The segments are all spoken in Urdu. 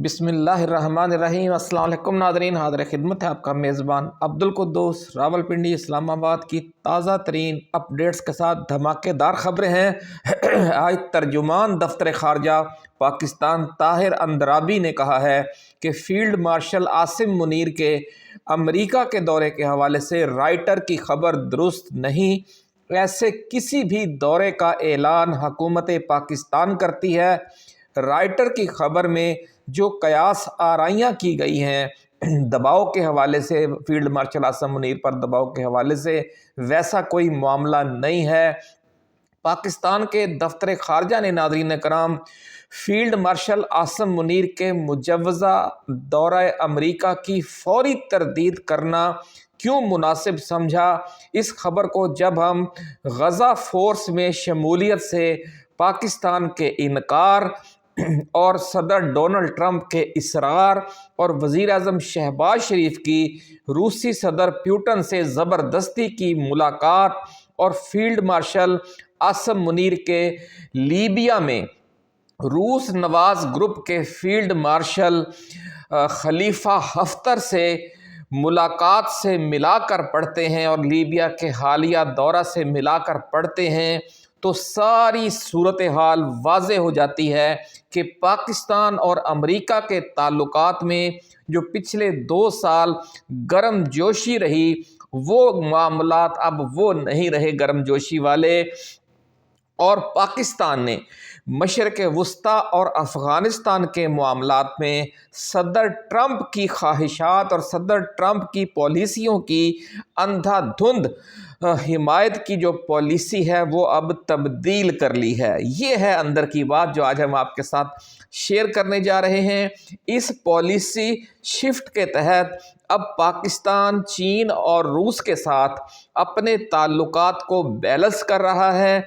بسم اللہ الرحمن الرحیم۔ السلام علیکم ناظرین، حاضر خدمت ہے آپ کا میزبان عبدالقدوس راولپنڈی اسلام آباد کی تازہ ترین اپڈیٹس کے ساتھ دھماکے دار خبریں ہیں۔ آج ترجمان دفتر خارجہ پاکستان طاہر اندرابی نے کہا ہے کہ فیلڈ مارشل عاصم منیر کے امریکہ کے دورے کے حوالے سے رائٹر کی خبر درست نہیں۔ ایسے کسی بھی دورے کا اعلان حکومت پاکستان کرتی ہے۔ رائٹر کی خبر میں جو قیاس آرائیاں کی گئی ہیں دباؤ کے حوالے سے، فیلڈ مارشل عاصم منیر پر دباؤ کے حوالے سے، ویسا کوئی معاملہ نہیں ہے۔ پاکستان کے دفتر خارجہ نے ناظرین کرام فیلڈ مارشل عاصم منیر کے مجوزہ دورہ امریکہ کی فوری تردید کرنا کیوں مناسب سمجھا؟ اس خبر کو جب ہم غزہ فورس میں شمولیت سے پاکستان کے انکار اور صدر ڈونلڈ ٹرمپ کے اصرار اور وزیر اعظم شہباز شریف کی روسی صدر پیوٹن سے زبردستی کی ملاقات اور فیلڈ مارشل عاصم منیر کے لیبیا میں روس نواز گروپ کے فیلڈ مارشل خلیفہ حفتر سے ملاقات سے ملا کر پڑھتے ہیں اور لیبیا کے حالیہ دورہ سے ملا کر پڑھتے ہیں تو ساری صورتحال واضح ہو جاتی ہے کہ پاکستان اور امریکہ کے تعلقات میں جو پچھلے 2 سال گرم جوشی رہی، وہ معاملات اب وہ نہیں رہے گرم جوشی والے، اور پاکستان نے مشرق وسطیٰ اور افغانستان کے معاملات میں صدر ٹرمپ کی خواہشات اور صدر ٹرمپ کی پالیسیوں کی اندھا دھند حمایت کی جو پالیسی ہے وہ اب تبدیل کر لی ہے۔ یہ ہے اندر کی بات جو آج ہم آپ کے ساتھ شیئر کرنے جا رہے ہیں۔ اس پالیسی شفٹ کے تحت اب پاکستان چین اور روس کے ساتھ اپنے تعلقات کو بیلنس کر رہا ہے۔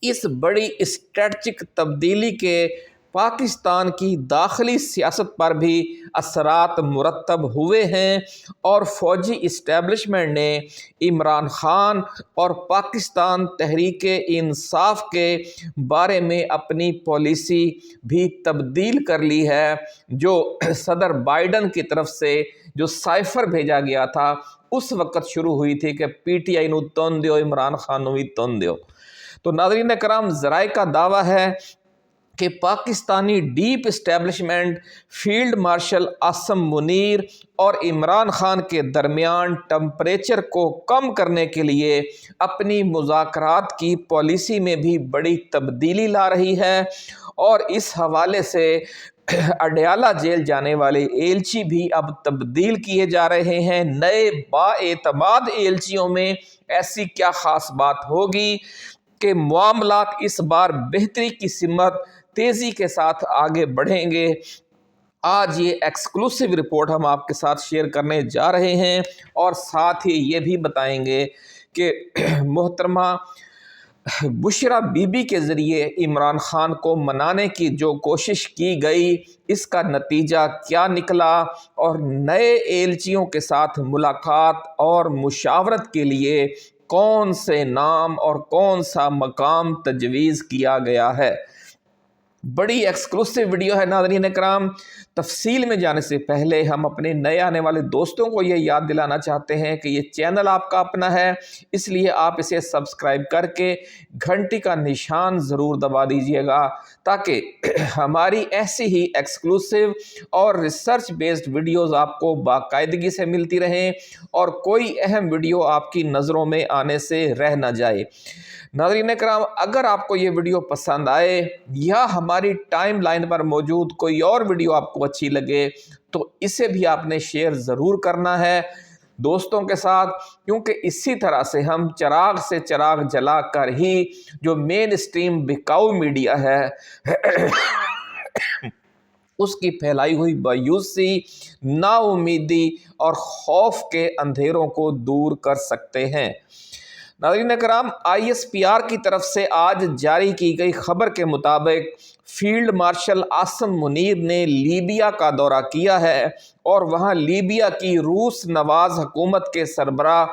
اس بڑی اسٹریٹجک تبدیلی کے پاکستان کی داخلی سیاست پر بھی اثرات مرتب ہوئے ہیں اور فوجی اسٹیبلشمنٹ نے عمران خان اور پاکستان تحریک انصاف کے بارے میں اپنی پالیسی بھی تبدیل کر لی ہے۔ جو صدر بائیڈن کی طرف سے جو سائفر بھیجا گیا تھا اس وقت شروع ہوئی تھی کہ پی ٹی آئی نو تون دیو، عمران خان نو بھی تون دیو۔ تو ناظرین کرام، ذرائع کا دعویٰ ہے کہ Pakistani deep establishment field marshal Asim Munir اور عمران خان کے درمیان ٹمپریچر کو کم کرنے کے لیے اپنی مذاکرات کی پالیسی میں بھی بڑی تبدیلی لا رہی ہے، اور اس حوالے سے اڈیالہ جیل جانے والے ایلچی بھی اب تبدیل کیے جا رہے ہیں۔ نئے بااعتماد ایلچیوں میں ایسی کیا خاص بات ہوگی کہ معاملات اس بار بہتری کی سمت تیزی کے ساتھ آگے بڑھیں گے؟ آج یہ ایکسکلوسیو رپورٹ ہم آپ کے ساتھ شیئر کرنے جا رہے ہیں، اور ساتھ ہی یہ بھی بتائیں گے کہ محترمہ بشرا بی بی کے ذریعے عمران خان کو منانے کی جو کوشش کی گئی اس کا نتیجہ کیا نکلا، اور نئے ایلچیوں کے ساتھ ملاقات اور مشاورت کے لیے کون سے نام اور کون سا مقام تجویز کیا گیا ہے۔ بڑی ایکسکلوسیو ویڈیو ہے ناظرین کرام۔ تفصیل میں جانے سے پہلے ہم اپنے نئے آنے والے دوستوں کو یہ یاد دلانا چاہتے ہیں کہ یہ چینل آپ کا اپنا ہے، اس لیے آپ اسے سبسکرائب کر کے گھنٹی کا نشان ضرور دبا دیجئے گا تاکہ ہماری ایسی ہی ایکسکلوسیو اور ریسرچ بیسڈ ویڈیوز آپ کو باقاعدگی سے ملتی رہیں اور کوئی اہم ویڈیو آپ کی نظروں میں آنے سے رہ نہ جائے۔ ناظرین کرام، اگر آپ کو یہ ویڈیو پسند آئے یا ہماری ٹائم لائن پر موجود کوئی اور ویڈیو آپ کو اچھی لگے تو اسے بھی آپ نے شیئر ضرور کرنا ہے دوستوں کے ساتھ، کیونکہ اسی طرح سے ہم چراغ سے چراغ جلا کر ہی جو مین اسٹریم بکاؤ میڈیا ہے اس کی پھیلائی ہوئی مایوسی، نا امیدی اور خوف کے اندھیروں کو دور کر سکتے ہیں۔ ناظرین کرام، ISPR کی طرف سے آج جاری کی گئی خبر کے مطابق فیلڈ مارشل عاصم منیر نے لیبیا کا دورہ کیا ہے اور وہاں لیبیا کی روس نواز حکومت کے سربراہ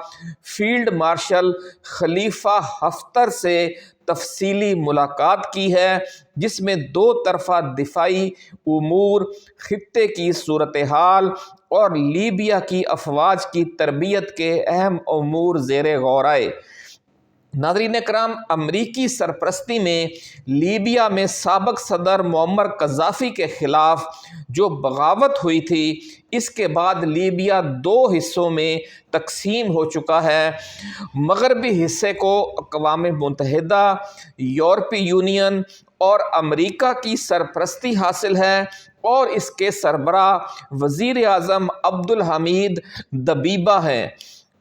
فیلڈ مارشل خلیفہ حفتر سے تفصیلی ملاقات کی ہے، جس میں دو طرفہ دفاعی امور، خطے کی صورتحال اور لیبیا کی افواج کی تربیت کے اہم امور زیر غور آئے۔ ناظرین کرام، امریکی سرپرستی میں لیبیا میں سابق صدر معمر قذافی کے خلاف جو بغاوت ہوئی تھی، اس کے بعد لیبیا دو حصوں میں تقسیم ہو چکا ہے۔ مغربی حصے کو اقوام متحدہ، یورپی یونین اور امریکہ کی سرپرستی حاصل ہے اور اس کے سربراہ وزیر اعظم عبدالحمید دبیبہ ہیں،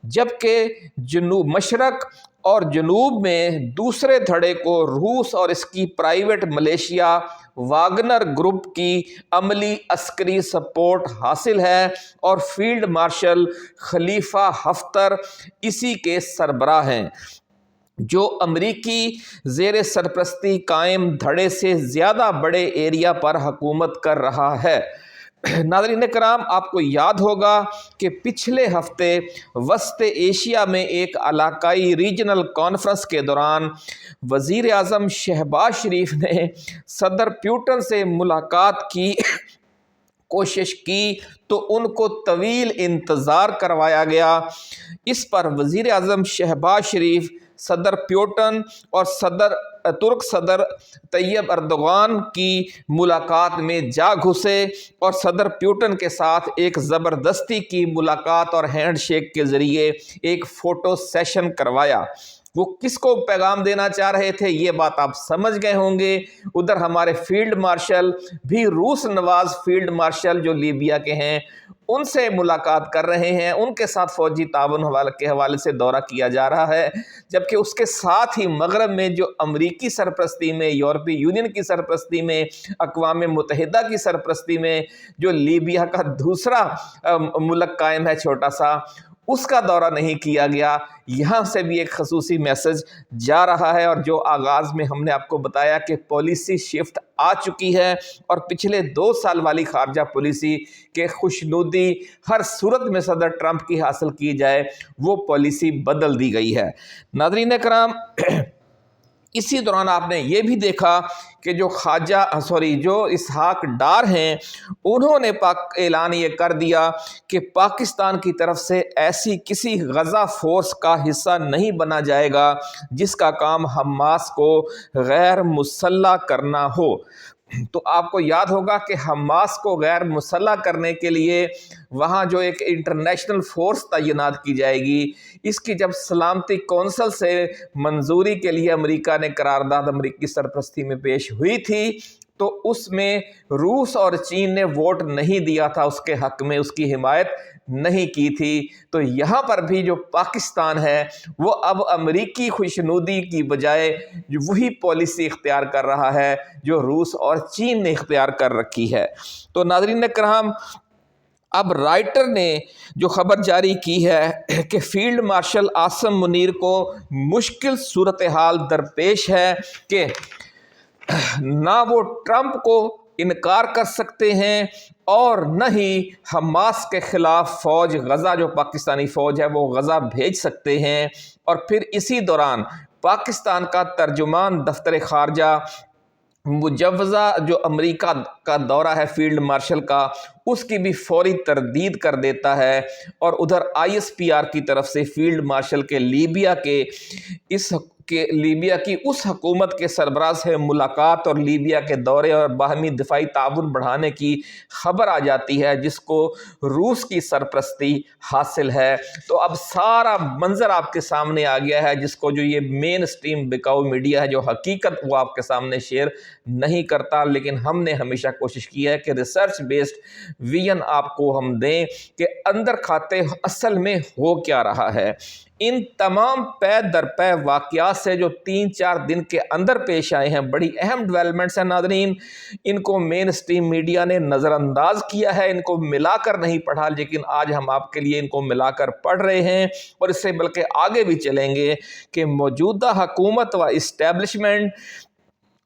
جبکہ مشرق اور جنوب میں دوسرے دھڑے کو روس اور اس کی پرائیویٹ ملیشیا واگنر گروپ کی عملی عسکری سپورٹ حاصل ہے اور فیلڈ مارشل خلیفہ حفتر اسی کے سربراہ ہیں، جو امریکی زیر سرپرستی قائم دھڑے سے زیادہ بڑے ایریا پر حکومت کر رہا ہے۔ ناظرین کرام، آپ کو یاد ہوگا کہ پچھلے ہفتے وسط ایشیا میں ایک علاقائی ریجنل کانفرنس کے دوران وزیر اعظم شہباز شریف نے صدر پیوٹن سے ملاقات کی کوشش کی تو ان کو طویل انتظار کروایا گیا۔ اس پر وزیر اعظم شہباز شریف صدر پیوٹن اور ترک صدر طیب اردوغان کی ملاقات میں جا گھسے اور صدر پیوٹن کے ساتھ ایک زبردستی کی ملاقات اور ہینڈ شیک کے ذریعے ایک فوٹو سیشن کروایا۔ وہ کس کو پیغام دینا چاہ رہے تھے یہ بات آپ سمجھ گئے ہوں گے۔ ادھر ہمارے فیلڈ مارشل بھی روس نواز فیلڈ مارشل جو لیبیا کے ہیں ان سے ملاقات کر رہے ہیں، ان کے ساتھ فوجی تعاون کے حوالے سے دورہ کیا جا رہا ہے، جبکہ اس کے ساتھ ہی مغرب میں جو امریکی سرپرستی میں، یورپی یونین کی سرپرستی میں، اقوام متحدہ کی سرپرستی میں جو لیبیا کا دوسرا ملک قائم ہے چھوٹا سا، اس کا دورہ نہیں کیا گیا۔ یہاں سے بھی ایک خصوصی میسج جا رہا ہے، اور جو آغاز میں ہم نے آپ کو بتایا کہ پالیسی شفٹ آ چکی ہے اور پچھلے 2 سال والی خارجہ پالیسی کہ خوشنودی ہر صورت میں صدر ٹرمپ کی حاصل کی جائے، وہ پالیسی بدل دی گئی ہے۔ ناظرین کرام، اسی دوران آپ نے یہ بھی دیکھا کہ جو جو اسحاق ڈار ہیں، انہوں نے اعلان یہ کر دیا کہ پاکستان کی طرف سے ایسی کسی غزہ فورس کا حصہ نہیں بنا جائے گا جس کا کام حماس کو غیر مسلح کرنا ہو۔ تو آپ کو یاد ہوگا کہ حماس کو غیر مسلح کرنے کے لیے وہاں جو ایک انٹرنیشنل فورس تعینات کی جائے گی، اس کی جب سلامتی کونسل سے منظوری کے لیے امریکہ نے قرارداد امریکی سرپرستی میں پیش ہوئی تھی، تو اس میں روس اور چین نے ووٹ نہیں دیا تھا، اس کے حق میں اس کی حمایت نہیں کی تھی۔ تو یہاں پر بھی جو پاکستان ہے وہ اب امریکی خوشنودی کی بجائے وہی پالیسی اختیار کر رہا ہے جو روس اور چین نے اختیار کر رکھی ہے۔ تو ناظرین کرام، اب رائٹر نے جو خبر جاری کی ہے کہ فیلڈ مارشل عاصم منیر کو مشکل صورتحال درپیش ہے کہ نہ وہ ٹرمپ کو انکار کر سکتے ہیں اور نہ ہی حماس کے خلاف فوج غزہ جو پاکستانی فوج ہے وہ غزہ بھیج سکتے ہیں۔ اور پھر اسی دوران پاکستان کا ترجمان دفتر خارجہ مجوزہ جو امریکہ کا دورہ ہے فیلڈ مارشل کا، اس کی بھی فوری تردید کر دیتا ہے، اور ادھر ISPR کی طرف سے فیلڈ مارشل کے لیبیا کی اس حکومت کے سربراہ سے ملاقات اور لیبیا کے دورے اور باہمی دفاعی تعاون بڑھانے کی خبر آ جاتی ہے، جس کو روس کی سرپرستی حاصل ہے۔ تو اب سارا منظر آپ کے سامنے آ گیا ہے، جس کو جو یہ مین سٹریم بکاؤ میڈیا ہے جو حقیقت وہ آپ کے سامنے شیئر نہیں کرتا، لیکن ہم نے ہمیشہ کوشش کی ہے کہ ریسرچ بیسڈ ویژن آپ کو ہم دیں کہ اندر کھاتے اصل میں ہو کیا رہا ہے۔ ان تمام پے در پے واقعات سے جو 3-4 دن کے اندر پیش آئے ہیں، بڑی اہم ڈیولپمنٹس ہیں ناظرین، ان کو مین سٹریم میڈیا نے نظر انداز کیا ہے، ان کو ملا کر نہیں پڑھا، لیکن آج ہم آپ کے لیے ان کو ملا کر پڑھ رہے ہیں، اور اس سے بلکہ آگے بھی چلیں گے کہ موجودہ حکومت و اسٹیبلشمنٹ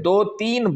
2-3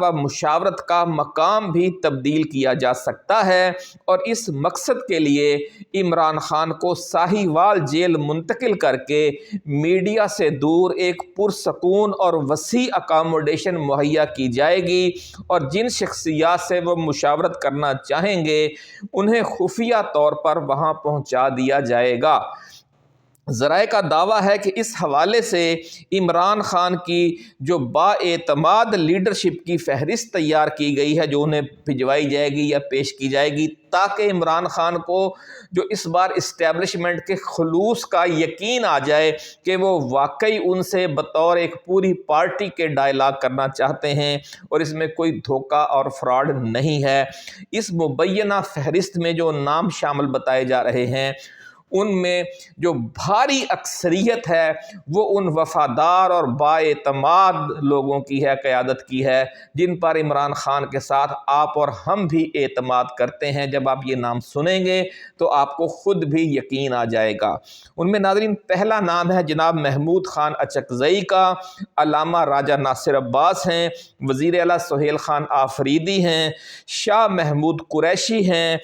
و مشاورت کا مقام بھی تبدیل کیا جا سکتا ہے اور اس مقصد کے لیے عمران خان کو ساہیوال جیل منتقل کر کے میڈیا سے دور ایک پرسکون اور وسیع اکاموڈیشن مہیا کی جائے گی اور جن شخصیات سے وہ مشاورت کرنا چاہیں گے انہیں خفیہ طور پر وہاں پہنچا دیا جائے گا۔ ذرائع کا دعویٰ ہے کہ اس حوالے سے عمران خان کی جو بااعتماد لیڈرشپ کی فہرست تیار کی گئی ہے جو انہیں بھجوائی جائے گی یا پیش کی جائے گی تاکہ عمران خان کو جو اس بار اسٹیبلشمنٹ کے خلوص کا یقین آ جائے کہ وہ واقعی ان سے بطور ایک پوری پارٹی کے ڈائلاگ کرنا چاہتے ہیں اور اس میں کوئی دھوکہ اور فراڈ نہیں ہے۔ اس مبینہ فہرست میں جو نام شامل بتائے جا رہے ہیں ان میں جو بھاری اکثریت ہے وہ ان وفادار اور بااعتماد لوگوں کی ہے، قیادت کی ہے، جن پر عمران خان کے ساتھ آپ اور ہم بھی اعتماد کرتے ہیں۔ جب آپ یہ نام سنیں گے تو آپ کو خود بھی یقین آ جائے گا۔ ان میں ناظرین پہلا نام ہے جناب محمود خان اچکزئی کا، علامہ راجہ ناصر عباس ہیں، وزیر اعلیٰ سہیل خان آفریدی ہیں، شاہ محمود قریشی ہیں،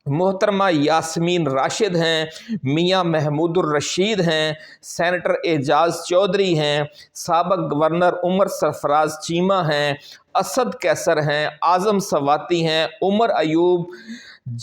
محترمہ یاسمین راشد ہیں، میاں محمود الرشید ہیں، سینیٹر اعجاز چودھری ہیں، سابق گورنر عمر سرفراز چیمہ ہیں، اسد کیسر ہیں، اعظم سواتی ہیں، عمر ایوب،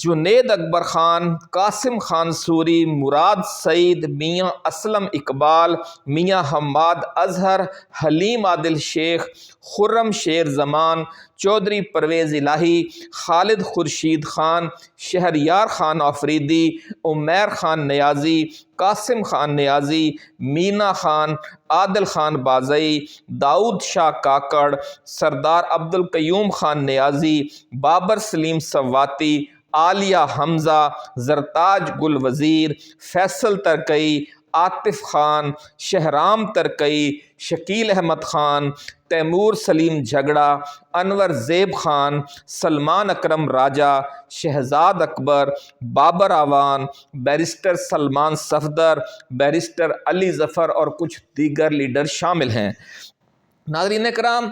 جنید اکبر خان، قاسم خان سوری، مراد سعید، میاں اسلم اقبال، میاں حماد اظہر، حلیم عادل شیخ، خرم شیر زمان، چودھری پرویز الہی، خالد خورشید خان، شہریار خان آفریدی، عمیر خان نیازی، قاسم خان نیازی، مینا خان، عادل خان بازئی، داؤد شاہ کاکڑ، سردار عبدالقیوم خان نیازی، بابر سلیم سواتی، عالیہ حمزہ، زرتاج گل وزیر، فیصل ترکئی، عاطف خان، شہرام ترکئی، شکیل احمد خان، تیمور سلیم جھگڑا، انور زیب خان، سلمان اکرم راجہ، شہزاد اکبر، بابر اعوان، بیرسٹر سلمان صفدر، بیرسٹر علی ظفر اور کچھ دیگر لیڈر شامل ہیں۔ ناظرین کرام،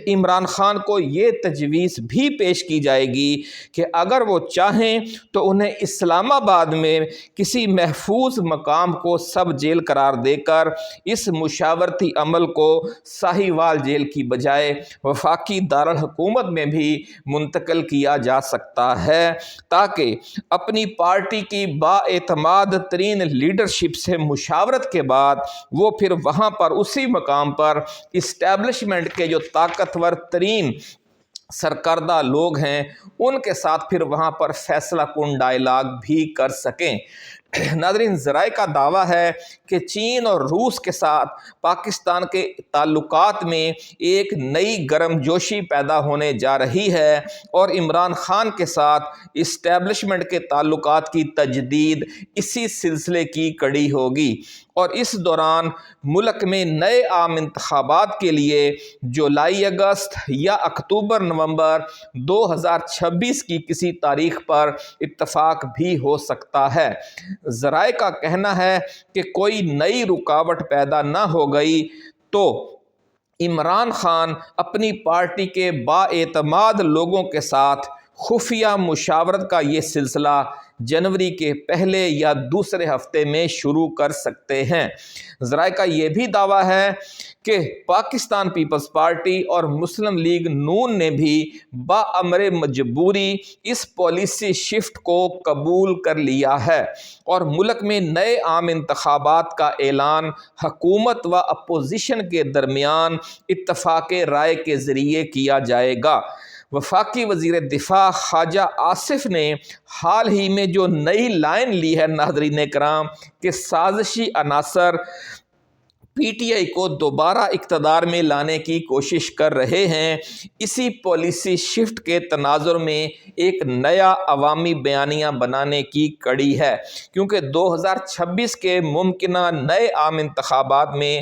عمران خان کو یہ تجویز بھی پیش کی جائے گی کہ اگر وہ چاہیں تو انہیں اسلام آباد میں کسی محفوظ مقام کو سب جیل قرار دے کر اس مشاورتی عمل کو ساہیوال جیل کی بجائے وفاقی دارالحکومت میں بھی منتقل کیا جا سکتا ہے تاکہ اپنی پارٹی کی بااعتماد ترین لیڈرشپ سے مشاورت کے بعد وہ پھر وہاں پر اسی مقام پر اسٹیبلشمنٹ کے جو طاقتور ترین سرکردہ لوگ ہیں ان کے ساتھ پھر وہاں پر فیصلہ کن ڈائلاگ بھی کر سکیں۔ ناظرین، ذرائع کا دعویٰ ہے کہ چین اور روس کے ساتھ پاکستان کے تعلقات میں ایک نئی گرم جوشی پیدا ہونے جا رہی ہے اور عمران خان کے ساتھ اسٹیبلشمنٹ کے تعلقات کی تجدید اسی سلسلے کی کڑی ہوگی اور اس دوران ملک میں نئے عام انتخابات کے لیے جولائی اگست یا اکتوبر نومبر 2026 کی کسی تاریخ پر اتفاق بھی ہو سکتا ہے۔ ذرائع کا کہنا ہے کہ کوئی نئی رکاوٹ پیدا نہ ہو گئی تو عمران خان اپنی پارٹی کے بااعتماد لوگوں کے ساتھ خفیہ مشاورت کا یہ سلسلہ جنوری کے پہلے یا دوسرے ہفتے میں شروع کر سکتے ہیں۔ ذرائع کا یہ بھی دعویٰ ہے کہ پاکستان پیپلز پارٹی اور مسلم لیگ نون نے بھی بامر مجبوری اس پالیسی شفٹ کو قبول کر لیا ہے اور ملک میں نئے عام انتخابات کا اعلان حکومت و اپوزیشن کے درمیان اتفاق رائے کے ذریعے کیا جائے گا۔ وفاقی وزیر دفاع خواجہ آصف نے حال ہی میں جو نئی لائن لی ہے ناظرین کرام کہ سازشی عناصر پی ٹی آئی کو دوبارہ اقتدار میں لانے کی کوشش کر رہے ہیں، اسی پالیسی شفٹ کے تناظر میں ایک نیا عوامی بیانیہ بنانے کی کڑی ہے کیونکہ 2026 کے ممکنہ نئے عام انتخابات میں